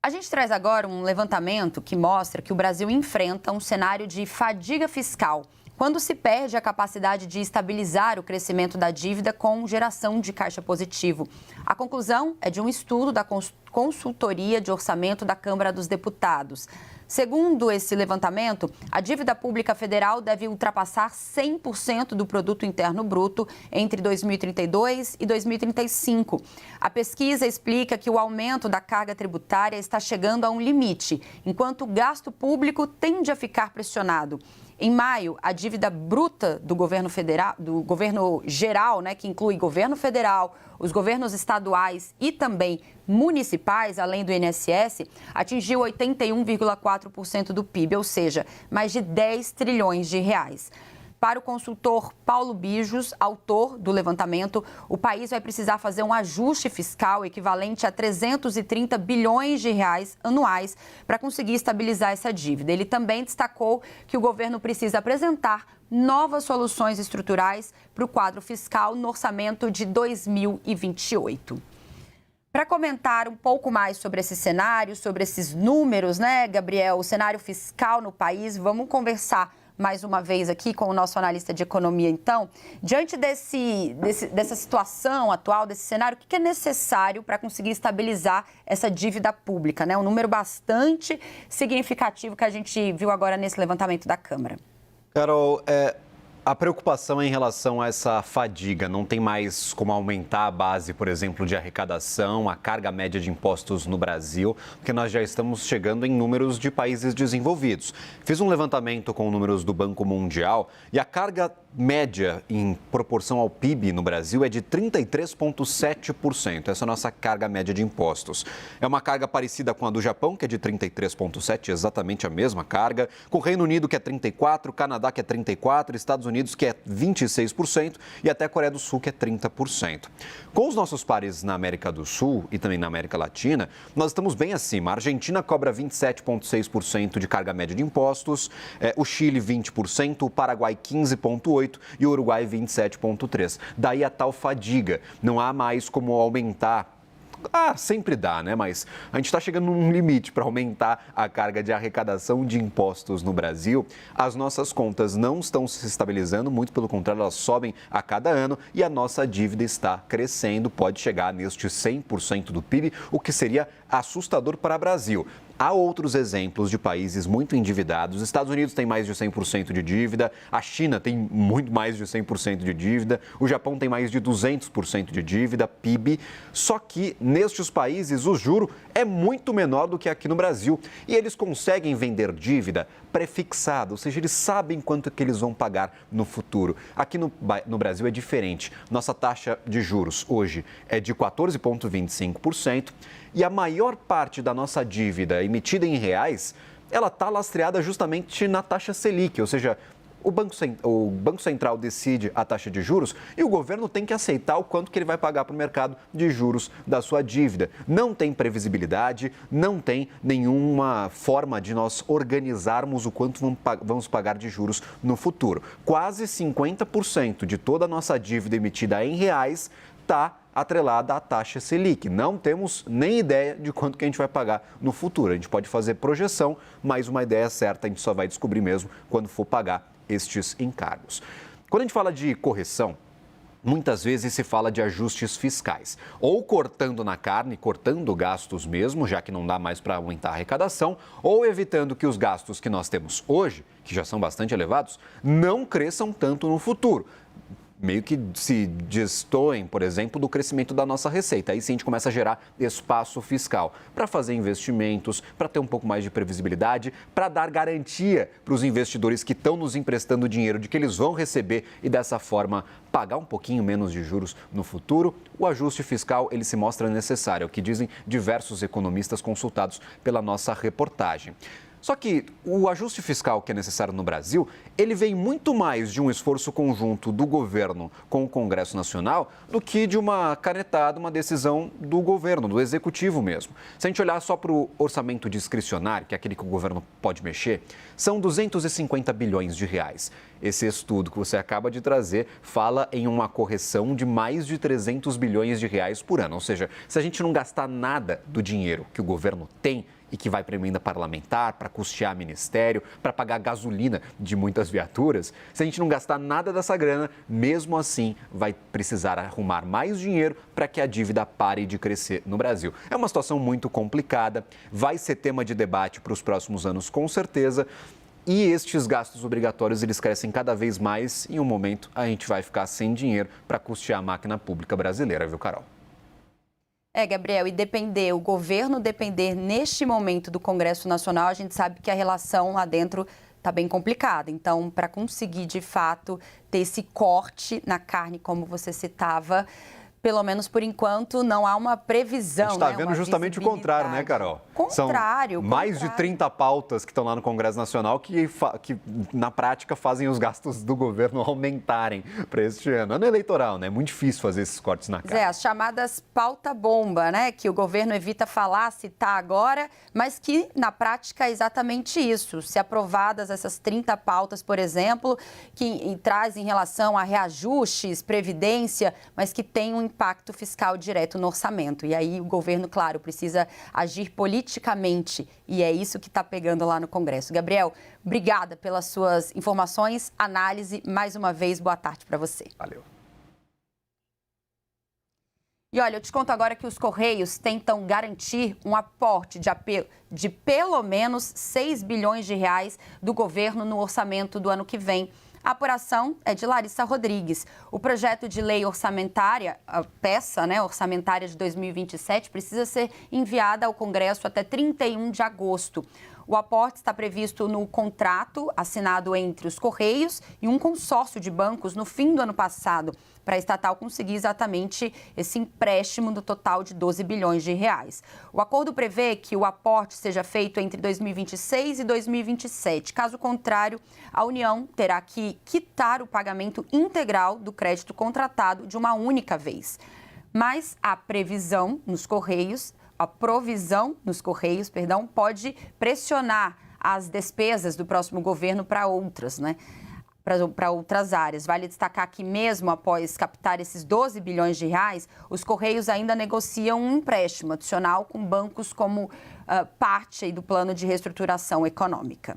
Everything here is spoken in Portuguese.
A gente traz agora um levantamento que mostra que o Brasil enfrenta um cenário de fadiga fiscal, quando se perde a capacidade de estabilizar o crescimento da dívida com geração de caixa positivo. A conclusão é de um estudo da Consultoria de Orçamento da Câmara dos Deputados. Segundo esse levantamento, a dívida pública federal deve ultrapassar 100% do produto interno bruto entre 2032 e 2035. A pesquisa explica que o aumento da carga tributária está chegando a um limite, enquanto o gasto público tende a ficar pressionado. Em maio, a dívida bruta do governo federal, do governo geral, que inclui governo federal, os governos estaduais e também municipais, além do INSS, atingiu 81,4% do PIB, ou seja, mais de 10 trilhões de reais. Para o consultor Paulo Bijos, autor do levantamento, o país vai precisar fazer um ajuste fiscal equivalente a 330 bilhões de reais anuais para conseguir estabilizar essa dívida. Ele também destacou que o governo precisa apresentar novas soluções estruturais para o quadro fiscal no orçamento de 2028. Para comentar um pouco mais sobre esse cenário, sobre esses números, Gabriel, o cenário fiscal no país, vamos conversar mais uma vez aqui com o nosso analista de economia, então. Diante dessa situação atual, desse cenário, o que é necessário para conseguir estabilizar essa dívida pública, Um número bastante significativo que a gente viu agora nesse levantamento da Câmara. Carol, a preocupação é em relação a essa fadiga. Não tem mais como aumentar a base, por exemplo, de arrecadação, a carga média de impostos no Brasil, porque nós já estamos chegando em números de países desenvolvidos. Fiz um levantamento com números do Banco Mundial e a carga média em proporção ao PIB no Brasil é de 33,7%. Essa é a nossa carga média de impostos. É uma carga parecida com a do Japão, que é de 33,7%, exatamente a mesma carga, com o Reino Unido, que é 34%, Canadá, que é 34%, Estados Unidos, que é 26%, e até a Coreia do Sul, que é 30%. Com os nossos pares na América do Sul e também na América Latina, nós estamos bem acima. A Argentina cobra 27,6% de carga média de impostos, o Chile 20%, o Paraguai 15,8% e o Uruguai 27,3%. Daí a tal fadiga. Não há mais como aumentar. Sempre dá, Mas a gente está chegando num limite para aumentar a carga de arrecadação de impostos no Brasil. As nossas contas não estão se estabilizando, muito pelo contrário, elas sobem a cada ano e a nossa dívida está crescendo, pode chegar neste 100% do PIB, o que seria assustador para o Brasil. Há outros exemplos de países muito endividados. Os Estados Unidos tem mais de 100% de dívida, a China tem muito mais de 100% de dívida, o Japão tem mais de 200% de dívida, PIB. Só que nestes países o juro é muito menor do que aqui no Brasil. E eles conseguem vender dívida prefixada, ou seja, eles sabem quanto que eles vão pagar no futuro. Aqui no Brasil é diferente. Nossa taxa de juros hoje é de 14,25%. E a maior parte da nossa dívida emitida em reais, ela está lastreada justamente na taxa Selic, ou seja, o Banco Central decide a taxa de juros e o governo tem que aceitar o quanto que ele vai pagar para o mercado de juros da sua dívida. Não tem previsibilidade, não tem nenhuma forma de nós organizarmos o quanto vamos pagar de juros no futuro. Quase 50% de toda a nossa dívida emitida em reais está atrelada à taxa Selic. Não temos nem ideia de quanto que a gente vai pagar no futuro. A gente pode fazer projeção, mas uma ideia certa a gente só vai descobrir mesmo quando for pagar estes encargos. Quando a gente fala de correção, muitas vezes se fala de ajustes fiscais, ou cortando na carne, cortando gastos mesmo, já que não dá mais para aumentar a arrecadação, ou evitando que os gastos que nós temos hoje, que já são bastante elevados, não cresçam tanto no futuro. Meio que se destoem, por exemplo, do crescimento da nossa receita. Aí sim a gente começa a gerar espaço fiscal para fazer investimentos, para ter um pouco mais de previsibilidade, para dar garantia para os investidores que estão nos emprestando dinheiro de que eles vão receber e dessa forma pagar um pouquinho menos de juros no futuro. O ajuste fiscal, ele se mostra necessário, é o que dizem diversos economistas consultados pela nossa reportagem. Só que o ajuste fiscal que é necessário no Brasil, ele vem muito mais de um esforço conjunto do governo com o Congresso Nacional do que de uma canetada, uma decisão do governo, do executivo mesmo. Se a gente olhar só para o orçamento discricionário, que é aquele que o governo pode mexer, são 250 bilhões de reais. esse estudo que você acaba de trazer fala em uma correção de mais de 300 bilhões de reais por ano. Ou seja, se a gente não gastar nada do dinheiro que o governo tem e que vai para emenda parlamentar, para custear ministério, para pagar gasolina de muitas viaturas, se a gente não gastar nada dessa grana, mesmo assim vai precisar arrumar mais dinheiro para que a dívida pare de crescer no Brasil. É uma situação muito complicada, vai ser tema de debate para os próximos anos com certeza. E estes gastos obrigatórios, eles crescem cada vez mais e em um momento a gente vai ficar sem dinheiro para custear a máquina pública brasileira, viu, Carol? Gabriel, o governo depender neste momento do Congresso Nacional, a gente sabe que a relação lá dentro está bem complicada. Então, para conseguir, de fato, ter esse corte na carne, como você citava, pelo menos por enquanto, não há uma previsão. A gente está vendo justamente o contrário, né, Carol? São mais de 30 pautas que estão lá no Congresso Nacional que na prática, fazem os gastos do governo aumentarem para este ano. Ano eleitoral, né? É muito difícil fazer esses cortes na carne. As chamadas pauta-bomba, né? Que o governo evita falar, citar agora, mas que, na prática, é exatamente isso. Se aprovadas essas 30 pautas, por exemplo, que trazem relação a reajustes, previdência, mas que tem um impacto fiscal direto no orçamento. E aí o governo, claro, precisa agir politicamente e é isso que está pegando lá no Congresso. Gabriel, obrigada pelas suas informações, análise. Mais uma vez, boa tarde para você. Valeu. E olha, eu te conto agora que os Correios tentam garantir um aporte de pelo menos 6 bilhões de reais do governo no orçamento do ano que vem. A apuração é de Larissa Rodrigues. O projeto de lei orçamentária, a peça orçamentária de 2027, precisa ser enviada ao Congresso até 31 de agosto. O aporte está previsto no contrato assinado entre os Correios e um consórcio de bancos no fim do ano passado, para a estatal conseguir exatamente esse empréstimo no total de 12 bilhões de reais. O acordo prevê que o aporte seja feito entre 2026 e 2027. Caso contrário, a União terá que quitar o pagamento integral do crédito contratado de uma única vez. Mas a provisão nos Correios, pode pressionar as despesas do próximo governo para outras, para outras áreas. Vale destacar que mesmo após captar esses 12 bilhões de reais, os Correios ainda negociam um empréstimo adicional com bancos como parte do plano de reestruturação econômica.